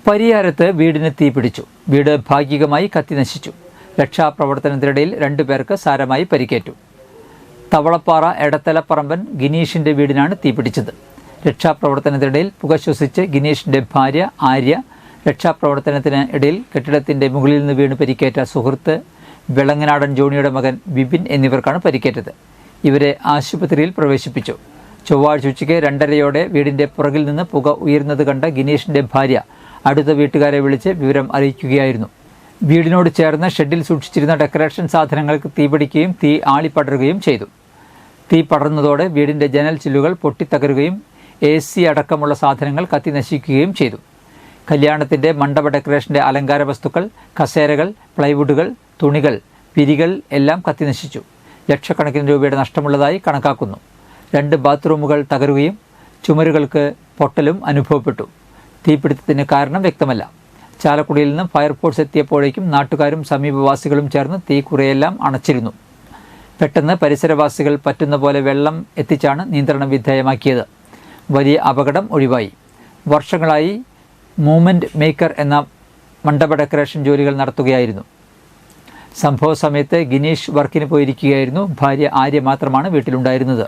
പരിയാരത്ത് വീടിന് തീപിടിച്ചു. വീട് ഭാഗികമായി കത്തിനശിച്ചു. രക്ഷാപ്രവർത്തനത്തിനിടയിൽ 2 പേർക്ക് സാരമായി പരിക്കേറ്റു. തവളപ്പാറ എടത്തലപ്പറമ്പൻ ഗിനീഷിന്റെ വീടിനാണ് തീപിടിച്ചത്. രക്ഷാപ്രവർത്തനത്തിനിടയിൽ പുക ശ്വസിച്ച് ഗിനീഷിന്റെ ഭാര്യ ആര്യ, രക്ഷാപ്രവർത്തനത്തിന് ഇടയിൽ കെട്ടിടത്തിന്റെ മുകളിൽ നിന്ന് വീണ് പരിക്കേറ്റ സുഹൃത്ത് വെളങ്ങനാടൻ ജോണിയുടെ മകൻ വിപിൻ എന്നിവർക്കാണ് പരിക്കേറ്റത്. ഇവരെ ആശുപത്രിയിൽ പ്രവേശിപ്പിച്ചു. ചൊവ്വാഴ്ച ഉച്ചയ്ക്ക് 2:30 വീടിന്റെ പുറകിൽ നിന്ന് പുക ഉയരുന്നത് കണ്ട ഗിനീഷിന്റെ ഭാര്യ അടുത്ത വീട്ടുകാരെ വിളിച്ച് വിവരം അറിയിക്കുകയായിരുന്നു. വീടിനോട് ചേർന്ന് ഷെഡിൽ സൂക്ഷിച്ചിരുന്ന ഡെക്കറേഷൻ സാധനങ്ങൾക്ക് തീപിടിക്കുകയും തീ ആളിപ്പടരുകയും ചെയ്തു. തീ പടർന്നതോടെ വീടിന്റെ ജനൽ ചില്ലുകൾ പൊട്ടിത്തകരുകയും AC അടക്കമുള്ള സാധനങ്ങൾ കത്തി നശിക്കുകയും ചെയ്തു. കല്യാണത്തിന്റെ മണ്ഡപ ഡെക്കറേഷന്റെ അലങ്കാര വസ്തുക്കൾ, കസേരകൾ, പ്ലൈവുഡുകൾ, തുണികൾ, പിരികൾ എല്ലാം കത്തി നശിച്ചു. ലക്ഷക്കണക്കിന് രൂപയുടെ നഷ്ടമുള്ളതായി കണക്കാക്കുന്നു. 2 ബാത്റൂമുകൾ തകരുകയും ചുമരുകൾക്ക് പൊട്ടലും അനുഭവപ്പെട്ടു. തീപിടുത്തത്തിന് കാരണം വ്യക്തമല്ല. ചാലക്കുടിയിൽ നിന്നും ഫയർഫോഴ്സ് എത്തിയപ്പോഴേക്കും നാട്ടുകാരും സമീപവാസികളും ചേർന്ന് തീ കുറെയെല്ലാം അണച്ചിരുന്നു. പെട്ടെന്ന് പരിസരവാസികൾ പറ്റുന്ന പോലെ വെള്ളം എത്തിച്ചാണ് നിയന്ത്രണ വിധേയമാക്കിയത്. വലിയ അപകടം ഒഴിവായി. വർഷങ്ങളായി മൂവ്മെൻറ്റ് മേക്കർ എന്ന മണ്ഡപ ഡെക്കറേഷൻ ജോലികൾ നടത്തുകയായിരുന്നു. സംഭവ സമയത്ത് ഗിനീഷ് വർക്കിന് പോയിരിക്കുകയായിരുന്നു. ഭാര്യ ആര്യ മാത്രമാണ് വീട്ടിലുണ്ടായിരുന്നത്.